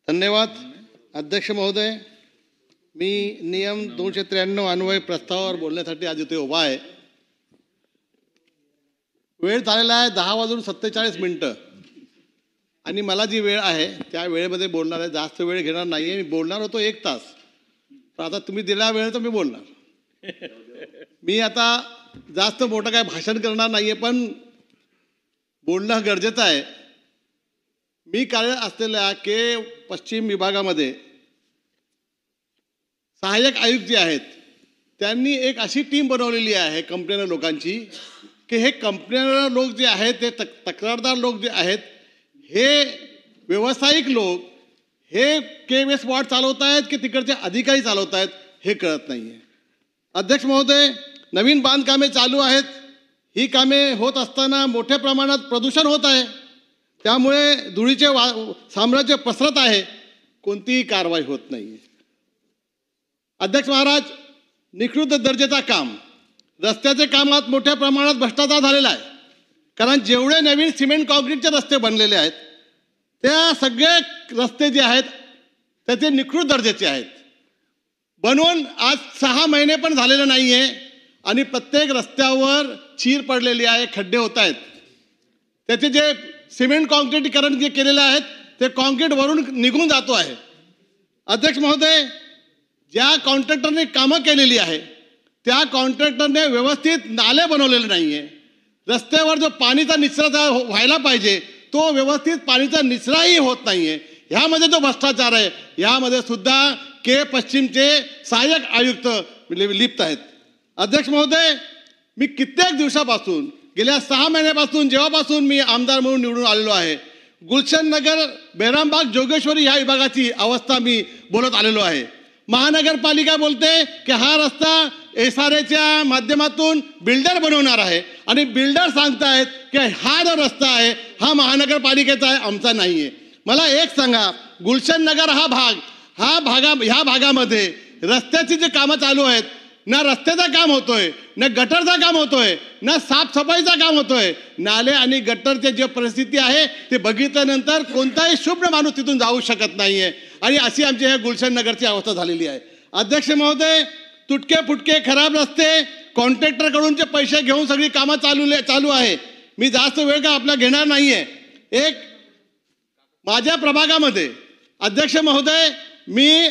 धन्यवाद अध्यक्ष महोदय. मी नियम 293 अन्वय प्रस्तावावर बोलण्यासाठी आज इथे उभा आहे. वेळ झालेला आहे 10:47 आणि मला जी वेळ आहे त्या वेळेमध्ये बोलणार आहे. जास्त वेळ घेणार नाही आहे. मी बोलणार होतो 1 तास, पण आता तुम्ही दिला वेळ तर मी बोलणार. मी आता जास्त मोठं काय भाषण करणार नाही आहे, पण बोलणं गरजेचं आहे. मी कार्यरत असलेल्या पश्चिम विभागामध्ये सहाय्यक आयुक्त जे आहेत त्यांनी एक अशी टीम बनवलेली आहे कंप्लेनर लोकांची, की हे कंप्लेनर लोक जे आहेत, ते तक्रारदार लोक जे आहेत, हे व्यावसायिक लोक हे केस वॉर्ड चालवत आहेत की तिकडचे अधिकारी चालवत आहेत हे कळत नाही आहे. अध्यक्ष महोदय, नवीन बांधकामे चालू आहेत. ही कामे होत असताना मोठ्या प्रमाणात प्रदूषण होत आहे. त्यामुळे धुळीचे साम्राज्य पसरत आहे. कोणतीही कारवाई होत नाही आहे. अध्यक्ष महाराज, निकृष्ट दर्जाचा काम, रस्त्याचे कामात मोठ्या प्रमाणात भ्रष्टाचार झालेला आहे. कारण जेवढे नवीन सिमेंट कॉन्क्रीटचे रस्ते बनलेले आहेत त्या सगळे रस्ते जे आहेत त्याचे निकृष्ट दर्जाचे आहेत. बनवून आज 6 महिने पण झालेले नाही आहे आणि प्रत्येक रस्त्यावर चीर पडलेली आहे, खड्डे होत आहेत. त्याचे जे सिमेंट कॉन्क्रीटीकरण जे केलेलं आहे ते कॉन्क्रीट वरून निघून जातो आहे. अध्यक्ष महोदय, ज्या कॉन्ट्रॅक्टरने कामं केलेली आहे त्या कॉन्ट्रॅक्टरने व्यवस्थित नाले बनवलेले नाही आहे. रस्त्यावर जो पाणीचा निचरा व्हायला पाहिजे तो व्यवस्थित पाणीचा निचराही होत नाही आहे. ह्यामध्ये जो भ्रष्टाचार आहे ह्यामध्ये सुद्धा पश्चिमचे सहाय्यक आयुक्त लिप्त आहेत. अध्यक्ष महोदय, मी कित्येक दिवसापासून गेल्या 6 महिन्यापासून जेव्हापासून मी आमदार म्हणून निवडून आलेलो आहे, गुलशन नगर, बेरामबाग, जोगेश्वरी ह्या विभागाची अवस्था मी बोलत आलेलो आहे. महानगरपालिका बोलते की हा रस्ता SRAच्या माध्यमातून बिल्डर बनवणार आहे आणि बिल्डर सांगतायत की हा जो रस्ता आहे हा महानगरपालिकेचा आहे, आमचा नाही आहे. मला एक सांगा, गुलशन नगर ह्या भागामध्ये रस्त्याची जी कामं चालू आहेत, ना रस्त्याचं काम होतोय, ना गटरचं काम होतोय, ना साफसफाईचं काम होतोय. नाले आणि गटरची जी परिस्थिती आहे ते बघितल्यानंतर कोणताही शुभ माणूस तिथून जाऊ शकत नाहीये आणि अशी आमची ह्या गुलशन नगरची अवस्था झालेली आहे. अध्यक्ष महोदय, तुटके फुटके खराब रस्ते, कॉन्ट्रॅक्टरकडून जे पैसे घेऊन सगळी कामं चालू आहे. मी जास्त वेळ का आपला घेणार नाहीये. एक माझ्या प्रभागामध्ये अध्यक्ष महोदय, मी